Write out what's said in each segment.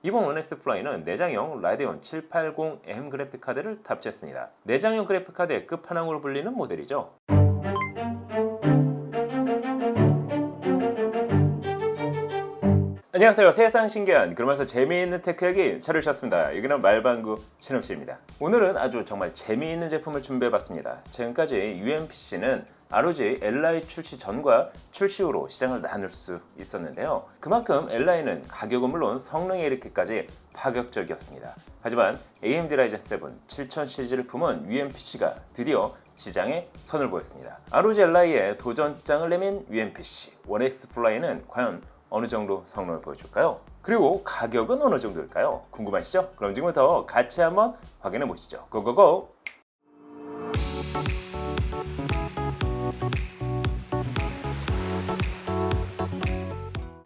이번 1X 플라이는 내장형 라데온 780M 그래픽카드를 탑재했습니다. 내장형 그래픽카드의 끝판왕으로 불리는 모델이죠. 안녕하세요. 세상 신기한 그러면서 재미있는 테크 얘기 찾으셨습니다. 여기는 말방구 신음씨입니다. 오늘은 아주 정말 재미있는 제품을 준비해봤습니다. 지금까지 UMPC는 ROG Li 출시 전과 출시 후로 시장을 나눌 수 있었는데요. 그만큼 Li는 가격은 물론 성능에 이르기까지 파격적이었습니다. 하지만 AMD Ryzen 7 7000 시리즈를 품은 UMPC가 드디어 시장에 선을 보였습니다. ROG Li에 도전장을 내민 UMPC 1X 플라이는 과연 어느 정도 성능을 보여줄까요? 그리고 가격은 어느 정도일까요? 궁금하시죠? 그럼 지금부터 같이 한번 확인해 보시죠. 고고고!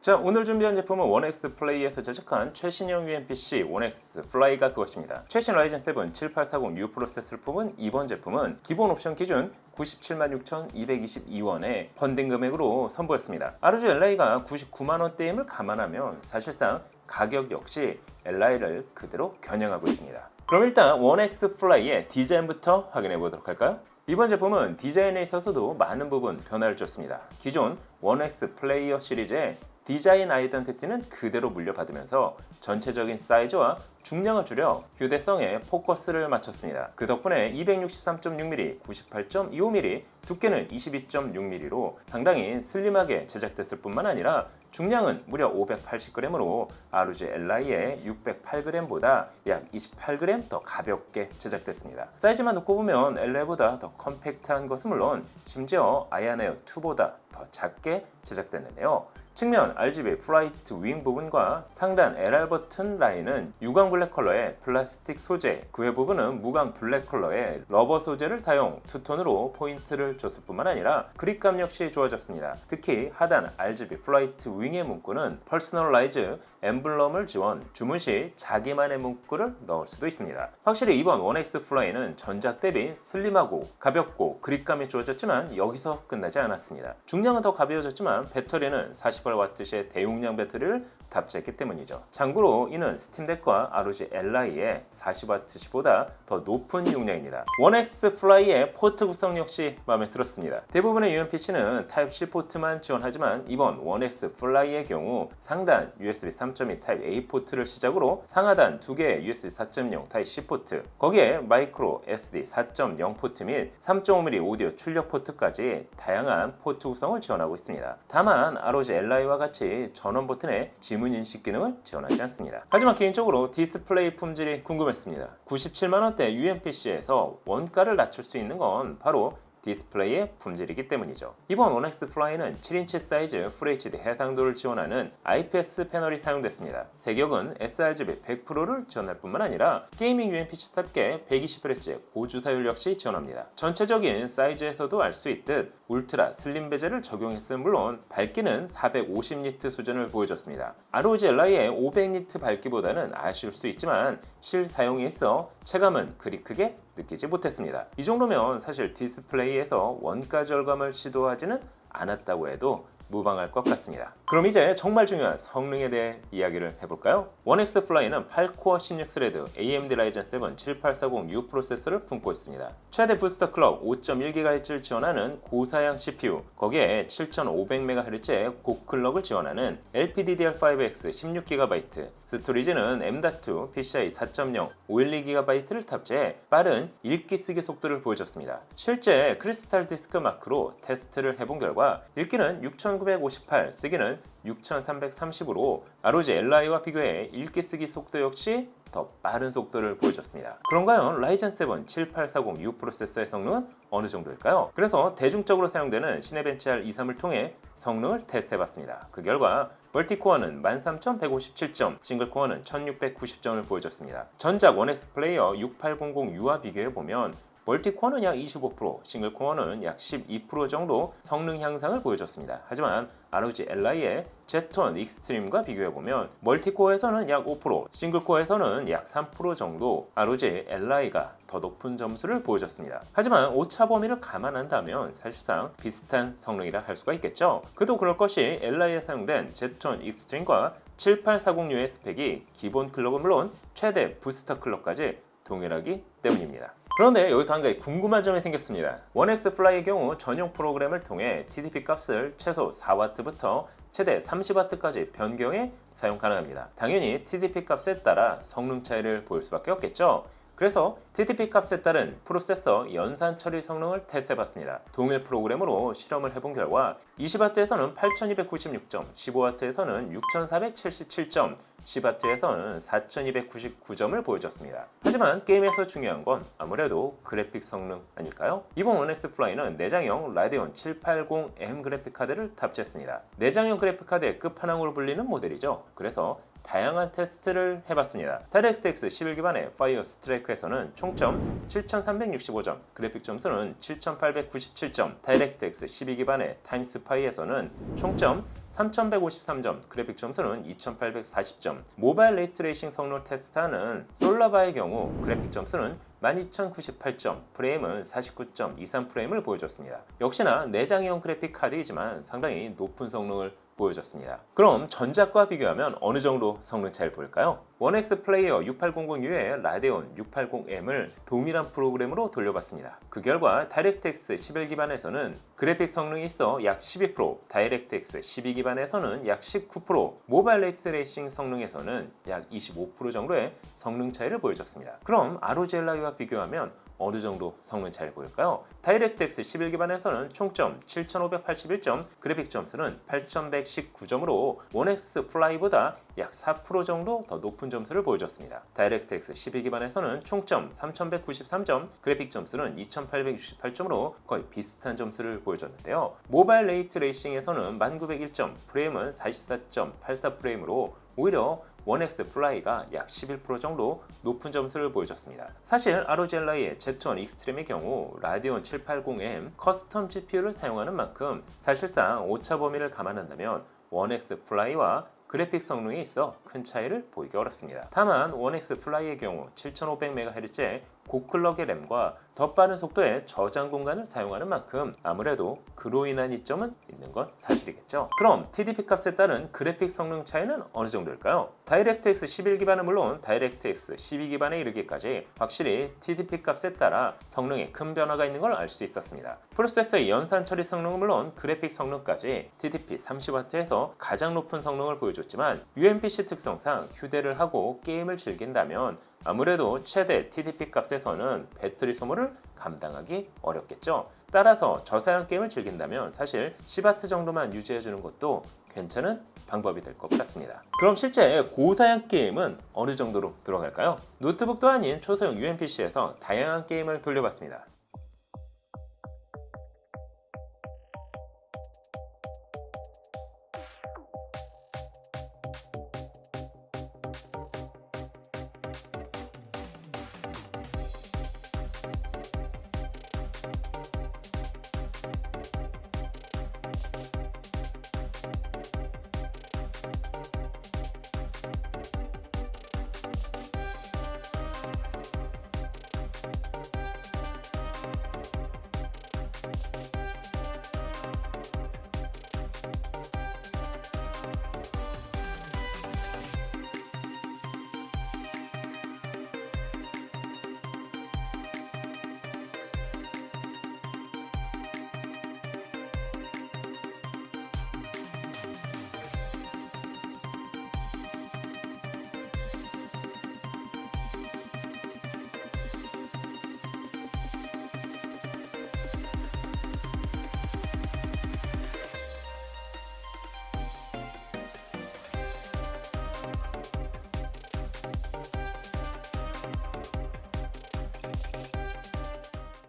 자, 오늘 준비한 제품은 1X 플레이에서 제작한 최신형 UMPC 1X 플라이가 그것입니다. 최신 라이젠 7 7840U 프로세서를 품은 이번 제품은 기본 옵션 기준 976,222원의 펀딩 금액으로 선보였습니다. ROG Li가 99만원대임을 감안하면 사실상 가격 역시 Li를 그대로 겨냥하고 있습니다. 그럼 일단 1X 플라이의 디자인부터 확인해 보도록 할까요? 이번 제품은 디자인에 있어서도 많은 부분 변화를 줬습니다. 기존 1X 플레이어 시리즈의 디자인 아이덴티티는 그대로 물려받으면서 전체적인 사이즈와 중량을 줄여 휴대성에 포커스를 맞췄습니다. 그 덕분에 263.6mm, 98.25mm, 두께는 22.6mm로 상당히 슬림하게 제작됐을 뿐만 아니라 중량은 무려 580g으로 ROG Li의 608g보다 약 28g 더 가볍게 제작됐습니다. 사이즈만 놓고 보면 Li보다 더 컴팩트한 것은 물론 심지어 아이언에어 2보다 더 작게 제작됐는데요. 측면 RGB 플라이트 윙 부분과 상단 LR 버튼 라인은 유광 블랙 컬러의 플라스틱 소재, 그 외 부분은 무광 블랙 컬러의 러버 소재를 사용 투톤으로 포인트를 줬을 뿐만 아니라 그립감 역시 좋아졌습니다. 특히 하단 RGB 플라이트 윙의 문구는 퍼스널라이즈 엠블럼을 지원, 주문 시 자기만의 문구를 넣을 수도 있습니다. 확실히 이번 1X 플라이는 전작 대비 슬림하고 가볍고 그립감이 좋아졌지만 여기서 끝나지 않았습니다. 중량은 더 가벼워졌지만 배터리는 48W의 대용량 배터리를 탑재했기 때문이죠. 참고로 이는 스팀덱과 ROG Li의 40W보다 더 높은 용량입니다. 1X 플라이의 포트 구성 역시 마음에 들었습니다. 대부분의 UMPC는 Type-C 포트만 지원하지만 이번 1X 플라이의 경우 상단 USB 3.2 Type-A 포트를 시작으로 상하단 2개의 USB 4.0 Type-C 포트, 거기에 마이크로 SD 4.0 포트 및 3.5mm 오디오 출력 포트까지 다양한 포트 구성을 지원하고 있습니다. 다만 ROG Li와 같이 전원 버튼의 지문 인식 기능을 지원하지 않습니다. 하지만 개인적으로 디스플레이 품질이 궁금했습니다. 97만원대 UMPC에서 원가를 낮출 수 있는 건 바로 디스플레이의 품질이기 때문이죠. 이번 1X 플라이는 7인치 사이즈 FHD 해상도를 지원하는 IPS 패널이 사용됐습니다. 세격은 sRGB 100%를 지원할 뿐만 아니라 게이밍 UMPC답게 120Hz의 고주사율 역시 지원합니다. 전체적인 사이즈에서도 알 수 있듯 울트라 슬림 베젤을 적용했으면 물론 밝기는 450니트 수준을 보여줬습니다. ROG Li의 500니트 밝기보다는 아쉬울 수 있지만 실사용에 있어 체감은 그리 크게 느끼지 못했습니다. 이 정도면 사실 디스플레이에서 원가 절감을 시도하지는 않았다고 해도 무방할 것 같습니다. 그럼 이제 정말 중요한 성능에 대해 이야기를 해볼까요? 1X 플라이는 8코어 16스레드 AMD Ryzen 7 7840U 프로세서를 품고 있습니다. 최대 부스터 클럭 5.1GHz를 지원하는 고사양 CPU, 거기에 7500MHz의 고클럭을 지원하는 LPDDR5X 16GB, 스토리지는 M.2 PCIe 4.0 512GB를 탑재해 빠른 읽기 쓰기 속도를 보여줬습니다. 실제 크리스탈 디스크 마크로 테스트를 해본 결과 읽기는 6958, 쓰기는 6330으로 ROG Li와 비교해 읽기 쓰기 속도 역시 더 빠른 속도를 보여줬습니다. 그런가요? 라이젠 7 7840U 프로세서의 성능은 어느 정도일까요? 그래서 대중적으로 사용되는 시네벤치 R23을 통해 성능을 테스트해봤습니다. 그 결과 멀티코어는 13157점, 싱글코어는 1690점을 보여줬습니다. 전작 1X 플레이어 6800U와 비교해보면 멀티코어는 약 25%, 싱글코어는 약 12% 정도 성능 향상을 보여줬습니다. 하지만 ROG Li의 Z1 익스트림과 비교해보면 멀티코어에서는 약 5%, 싱글코어에서는 약 3% 정도 ROG Li가 더 높은 점수를 보여줬습니다. 하지만 오차 범위를 감안한다면 사실상 비슷한 성능이라 할 수가 있겠죠. 그도 그럴 것이 Li에 사용된 Z1 익스트림과 7840U의 스펙이 기본 클럭은 물론 최대 부스터 클럭까지 동일하기 때문입니다. 그런데 여기서 한 가지 궁금한 점이 생겼습니다. 1X 플라이의 경우 전용 프로그램을 통해 TDP 값을 최소 4W부터 최대 30W까지 변경해 사용 가능합니다. 당연히 TDP 값에 따라 성능 차이를 보일 수밖에 없겠죠. 그래서 TDP 값에 따른 프로세서 연산 처리 성능을 테스트해봤습니다. 동일 프로그램으로 실험을 해본 결과 20W에서는 8296점, 15W에서는 6477점, 10W에서는 4299점을 보여줬습니다. 하지만 게임에서 중요한 건 아무래도 그래픽 성능 아닐까요? 이번 1X 플라이는 내장형 라데온 780M 그래픽카드를 탑재했습니다. 내장형 그래픽카드의 끝판왕으로 불리는 모델이죠. 그래서 다양한 테스트를 해봤습니다. 다이렉트X 11 기반의 파이어 스트라이크에서는 총점 7365점, 그래픽 점수는 7897점, 다이렉트X 12 기반의 타임스파이에서는 총점 3153점, 그래픽 점수는 2840점, 모바일 레이트레이싱 성능을 테스트하는 솔라바의 경우 그래픽 점수는 12098점, 프레임은 49.23프레임을 보여줬습니다. 역시나 내장형 그래픽 카드이지만 상당히 높은 성능을 보여줬습니다. 그럼 전작과 비교하면 어느 정도 성능 차이를 볼까요? 1X 플레이어 6800U의 라데온 680M을 동일한 프로그램으로 돌려봤습니다. 그 결과 다이렉트X 11 기반에서는 그래픽 성능이 있어 약 12%, 다이렉트X 12 기반에서는 약 19%, 모바일 레이트레이싱 성능에서는 약 25% 정도의 성능 차이를 보여줬습니다. 그럼 ROG Ellai와 비교하면 어느 정도 성능 차이를 보일까요? 다이렉트X 11 기반에서는 총점 7581점, 그래픽 점수는 8119점으로 1X 플라이보다 약 4% 정도 더 높은 점수를 보여줬습니다. 다이렉트X 12 기반에서는 총점 3193점, 그래픽 점수는 2868점으로 거의 비슷한 점수를 보여줬는데요. 모바일 레이트 레이싱에서는 1901점, 프레임은 44.84프레임으로 오히려 1X 플라이가 약 11% 정도 높은 점수를 보여줬습니다. 사실 ROG Ellai의 Z1 익스트림의 경우 라데온 780M 커스텀 GPU를 사용하는 만큼 사실상 오차 범위를 감안한다면 1X 플라이와 그래픽 성능에 있어 큰 차이를 보이기 어렵습니다. 다만 1X 플라이의 경우 7500MHz의 고클럭의 램과 더 빠른 속도의 저장 공간을 사용하는 만큼 아무래도 그로 인한 이점은 있는 건 사실이겠죠. 그럼 TDP 값에 따른 그래픽 성능 차이는 어느 정도일까요? 다이렉트X 11 기반은 물론 다이렉트X 12 기반에 이르기까지 확실히 TDP 값에 따라 성능에 큰 변화가 있는 걸 알 수 있었습니다. 프로세서의 연산 처리 성능은 물론 그래픽 성능까지 TDP 30W에서 가장 높은 성능을 보여줬지만 UMPC 특성상 휴대를 하고 게임을 즐긴다면 아무래도 최대 TDP 값에서는 배터리 소모를 감당하기 어렵겠죠. 따라서 저사양 게임을 즐긴다면 사실 10W 정도만 유지해주는 것도 괜찮은 방법이 될 것 같습니다. 그럼 실제 고사양 게임은 어느 정도로 들어갈까요? 노트북도 아닌 초소형 UMPC에서 다양한 게임을 돌려봤습니다.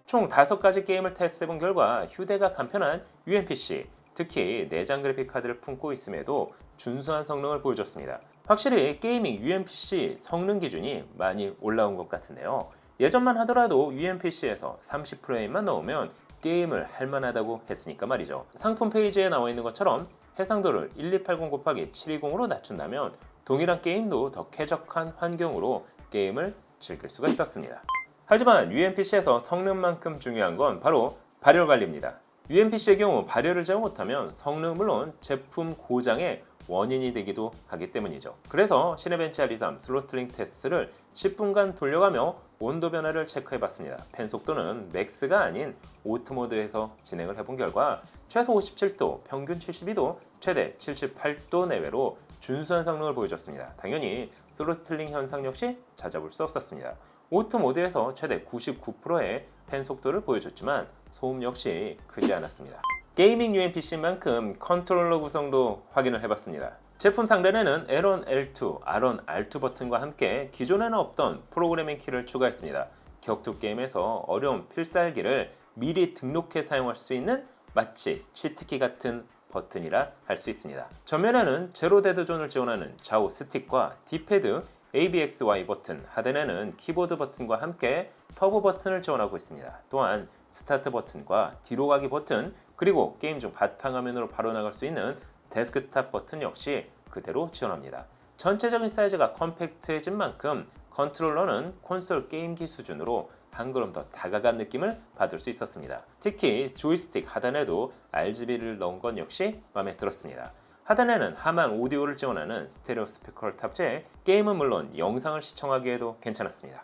총 5가지 게임을 테스트해본 결과 휴대가 간편한 UMPC, 특히 내장 그래픽 카드를 품고 있음에도 준수한 성능을 보여줬습니다. 확실히 게이밍 UMPC 성능 기준이 많이 올라온 것 같은데요. 예전만 하더라도 UMPC에서 30프레임만 넣으면 게임을 할만하다고 했으니까 말이죠. 상품 페이지에 나와 있는 것처럼 해상도를 1280 곱하기 720으로 낮춘다면 동일한 게임도 더 쾌적한 환경으로 게임을 즐길 수가 있었습니다. 하지만 UMPC에서 성능만큼 중요한 건 바로 발열 관리입니다. UMPC의 경우 발열을 제어 못하면 성능은 물론 제품 고장에 원인이 되기도 하기 때문이죠. 그래서 시네벤치 R23 스로틀링 테스트를 10분간 돌려가며 온도 변화를 체크해봤습니다. 팬 속도는 맥스가 아닌 오토 모드에서 진행을 해본 결과 최소 57도, 평균 72도, 최대 78도 내외로 준수한 성능을 보여줬습니다. 당연히 스로틀링 현상 역시 찾아볼 수 없었습니다. 오토 모드에서 최대 99%의 팬 속도를 보여줬지만 소음 역시 크지 않았습니다. 게이밍 UMPC만큼 컨트롤러 구성도 확인을 해봤습니다. 제품 상단에는 L1, L2, R1, R2 버튼과 함께 기존에는 없던 프로그래밍 키를 추가했습니다. 격투 게임에서 어려운 필살기를 미리 등록해 사용할 수 있는 마치 치트키 같은 버튼이라 할 수 있습니다. 전면에는 제로 데드 존을 지원하는 좌우 스틱과 D패드, ABXY 버튼, 하단에는 키보드 버튼과 함께 터보 버튼을 지원하고 있습니다. 또한 스타트 버튼과 뒤로 가기 버튼, 그리고 게임 중 바탕화면으로 바로 나갈 수 있는 데스크탑 버튼 역시 그대로 지원합니다. 전체적인 사이즈가 컴팩트해진 만큼 컨트롤러는 콘솔 게임기 수준으로 한 걸음 더 다가간 느낌을 받을 수 있었습니다. 특히 조이스틱 하단에도 RGB를 넣은 건 역시 마음에 들었습니다. 하단에는 하만 오디오를 지원하는 스테레오 스피커를 탑재해 게임은 물론 영상을 시청하기에도 괜찮았습니다.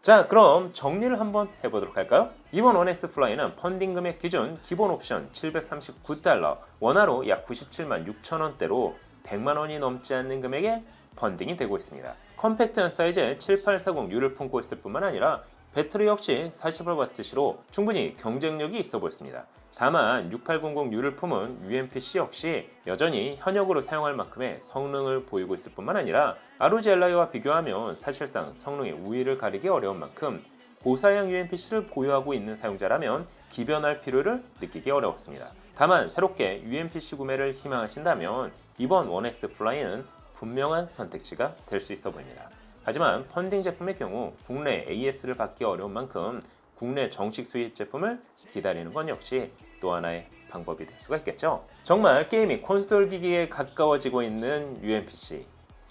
자, 그럼 정리를 한번 해보도록 할까요? 이번 원엑스 플라이는 펀딩 금액 기준 기본 옵션 $739, 원화로 약 97만 6천 원대로 100만 원이 넘지 않는 금액에 펀딩이 되고 있습니다. 컴팩트한 사이즈의 7840U를 품고 있을 뿐만 아니라 배터리 역시 48W시로 충분히 경쟁력이 있어 보였습니다. 다만 6800U를 품은 UMPC 역시 여전히 현역으로 사용할 만큼의 성능을 보이고 있을 뿐만 아니라 ROG Ally 비교하면 사실상 성능의 우위를 가리기 어려운 만큼 고사양 UMPC를 보유하고 있는 사용자라면 기변할 필요를 느끼기 어려웠습니다. 다만 새롭게 UMPC 구매를 희망하신다면 이번 원엑스 플라이는 분명한 선택지가 될 수 있어 보입니다. 하지만 펀딩 제품의 경우 국내 AS를 받기 어려운 만큼 국내 정식 수입 제품을 기다리는 건 역시 또 하나의 방법이 될 수가 있겠죠. 정말 게임이 콘솔 기기에 가까워지고 있는 UMPC,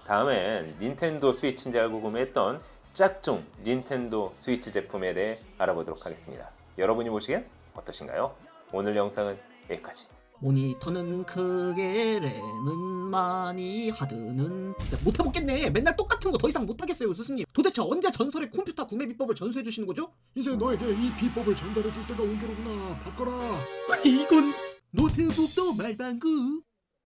다음엔 닌텐도 스위치인지 알고 구매했던 짝퉁 닌텐도 스위치 제품에 대해 알아보도록 하겠습니다. 여러분이 보시기엔 어떠신가요? 오늘 영상은 여기까지. 모니터는 크게, 램은 많이, 하드는 진짜 못해먹겠네. 맨날 똑같은 거 더 이상 못하겠어요, 스승님. 도대체 언제 전설의 컴퓨터 구매 비법을 전수해주시는 거죠? 이제 너에게 이 비법을 전달해줄 때가 온 게로구나. 바꿔라. 이건 노트북도 말방구.